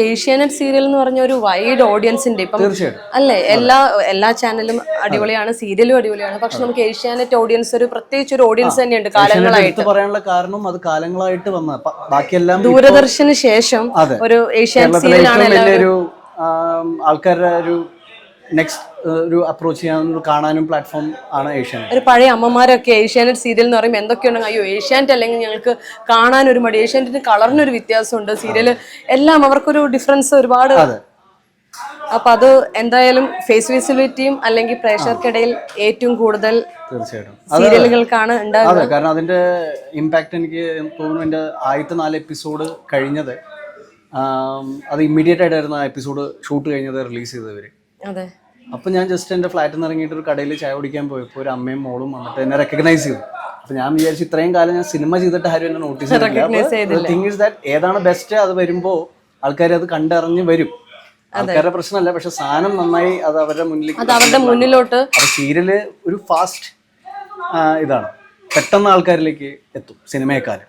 Asianet serial എന്ന് പറഞ്ഞ ഒരു വൈഡ് ഓഡിയൻസിന്റെ ഇപ്പം അല്ലേ, എല്ലാ ചാനലും അടിപൊളിയാണ്, സീരിയലും അടിപൊളിയാണ്. പക്ഷെ നമുക്ക് ഏഷ്യാനെറ്റ് ഓഡിയൻസ് ഒരു പ്രത്യേകിച്ച് ഒരു ഓഡിയൻസ് തന്നെയുണ്ട് കാലങ്ങളായിട്ട്. പറയാനുള്ള കാരണം അത് കാലങ്ങളായിട്ട് വന്ന ബാക്കിയെല്ലാം ദൂരദർശന് ശേഷം ഒരു ഏഷ്യാനെറ്റ് സീരിയലാണ് ആൾക്കാരുടെ ഒരു നെക്സ്റ്റ് ഒരു അപ്രോച്ച് ചെയ്യാനും കാണാനും പ്ലാറ്റ്ഫോം ആണ് ഏഷ്യാനെറ്റ്. ഒരു പഴയ അമ്മമാരൊക്കെ ഏഷ്യാനെറ്റ് സീരിയൽ എന്ന് പറയുമ്പോൾ എന്തൊക്കെയുണ്ടെങ്കിൽ അയ്യോ ഏഷ്യാനെറ്റ് അല്ലെങ്കിൽ ഞങ്ങൾക്ക് കാണാൻ ഒരു മടി, ഏഷ്യാനെറ്റിന് കളറിനൊരു വ്യത്യാസമുണ്ട്, സീരിയൽ എല്ലാം അവർക്കൊരു ഡിഫറൻസ് ഒരുപാട്. അപ്പൊ അത് എന്തായാലും ഫേസ് വിസിബിലിറ്റിയും അല്ലെങ്കിൽ പ്രേക്ഷകർക്കിടയിൽ ഏറ്റവും കൂടുതൽ തീർച്ചയായിട്ടും സീരിയലുകൾക്കാണ് ഉണ്ടാകുന്നത്. കാരണം അതിന്റെ ഇമ്പാക്ട് എനിക്ക് തോന്നുന്നു എന്റെ ആദ്യത്തെ 4 എപ്പിസോഡ് കഴിഞ്ഞത് അത് ഇമ്മീഡിയറ്റ് ആയിട്ടായിരുന്നു ആ എപ്പിസോഡ് ഷൂട്ട് കഴിഞ്ഞത് റിലീസ് ചെയ്തവര്. അതെ. അപ്പൊ ഞാൻ ജസ്റ്റ് എന്റെ ഫ്ലാറ്റിൽ നിന്ന് ഇറങ്ങിയിട്ട് ഒരു കടയിൽ ചായ കുടിക്കാൻ പോയപ്പോൾ ഒരു അമ്മയും മോളും വന്നിട്ട് എന്നെ റെക്കഗ്നൈസ് ചെയ്തു. അപ്പൊ ഞാൻ വിചാരിച്ചു ഇത്രയും കാലം ഞാൻ സിനിമ ചെയ്തിട്ട് ആരും എന്നെ നോട്ടീസ് ചെയ്തില്ല. തിങ് ഈസ് ദാറ്റ് ഏതാണ് ബെസ്റ്റ് അത് വരുമ്പോ ആൾക്കാർ അത് കണ്ടറിഞ്ഞ് വരും. ആൾക്കാരുടെ പ്രശ്നമല്ല, പക്ഷെ സാധനം നന്നായി അത് അവരുടെ മുന്നിലോട്ട്. അപ്പൊ സീരിയല് ഒരു ഫാസ്റ്റ് ഇതാണ്, പെട്ടെന്ന് ആൾക്കാരിലേക്ക് എത്തും സിനിമയെക്കാലം.